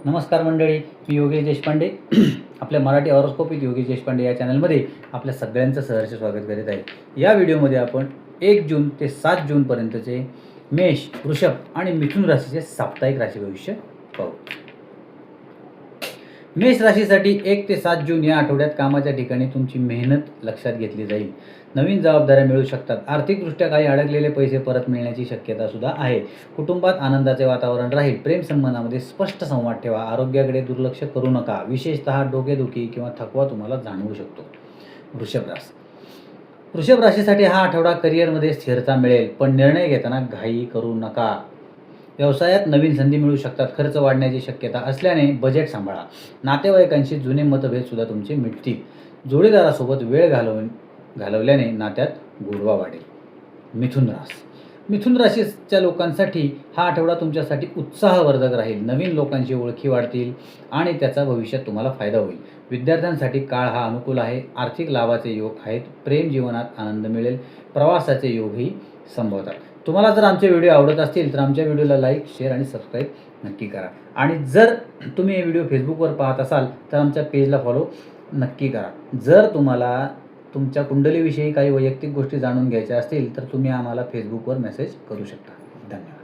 नमस्कार मंडळी, मी योगेश देशपांडे. आपल्या मराठी हॉरोस्कोप विथ योगेश देशपांडे या चॅनलमध्ये आपल्या सगळ्यांचं सहर्ष स्वागत करीत आहे. या व्हिडिओमध्ये आपण 1 जून ते 7 जूनपर्यंतचे मेष, वृषभ आणि मिथुन राशीचे साप्ताहिक राशी भविष्य पाहू. मेष राशीसाठी 1 ते 7 जून या आठवड्यात कामाच्या ठिकाणी तुमची मेहनत लक्षात घेतली जाईल. नवीन जबाबदाऱ्या मिळू शकतात. आर्थिकदृष्ट्या काही अडकलेले पैसे परत मिळण्याची शक्यता सुद्धा आहे. कुटुंबात आनंदाचे वातावरण राहील. प्रेम संबंधामध्ये स्पष्ट संवाद ठेवा. आरोग्याकडे दुर्लक्ष करू नका. विशेषतः डोकेदुखी किंवा थकवा तुम्हाला जाणवू शकतो. वृषभ राशीसाठी हा आठवडा करिअरमध्ये स्थिरता मिळेल, पण निर्णय घेताना घाई करू नका. व्यवसायात नवीन संधी मिळू शकतात. खर्च वाढण्याची शक्यता असल्याने बजेट सांभाळा. नातेवाईकांशी जुने मतभेद सुद्धा तुमचे मिटतील. जोडीदारासोबत वेळ घालवल्याने नात्यात गोडवा वाढेल. मिथुन राशीच्या लोकांसाठी हा आठवडा तुमच्यासाठी उत्साहवर्धक राहील. नवीन लोकांची ओळखी वाढतील आणि त्याचा भविष्यात तुम्हाला फायदा होईल. विद्यार्थ्यांसाठी काळ हा अनुकूल आहे. आर्थिक लाभाचे योग आहेत. प्रेम जीवनात आनंद मिळेल. प्रवासाचे योगही संभवतात. तुम्हाला जर आमचे व्हिडिओ आवडत असतील तर आमच्या व्हिडिओला लाईक, शेअर आणि सबस्क्राईब नक्की करा. आणि जर तुम्ही हे व्हिडिओ फेसबुकवर पाहत असाल तर आमच्या पेजला फॉलो नक्की करा. जर तुम्हाला तुमच्या कुंडलीविषयी काही वैयक्तिक गोष्टी जाणून घ्यायच्या असतील तर तुम्ही आम्हाला फेसबुकवर मेसेज करू शकता. धन्यवाद.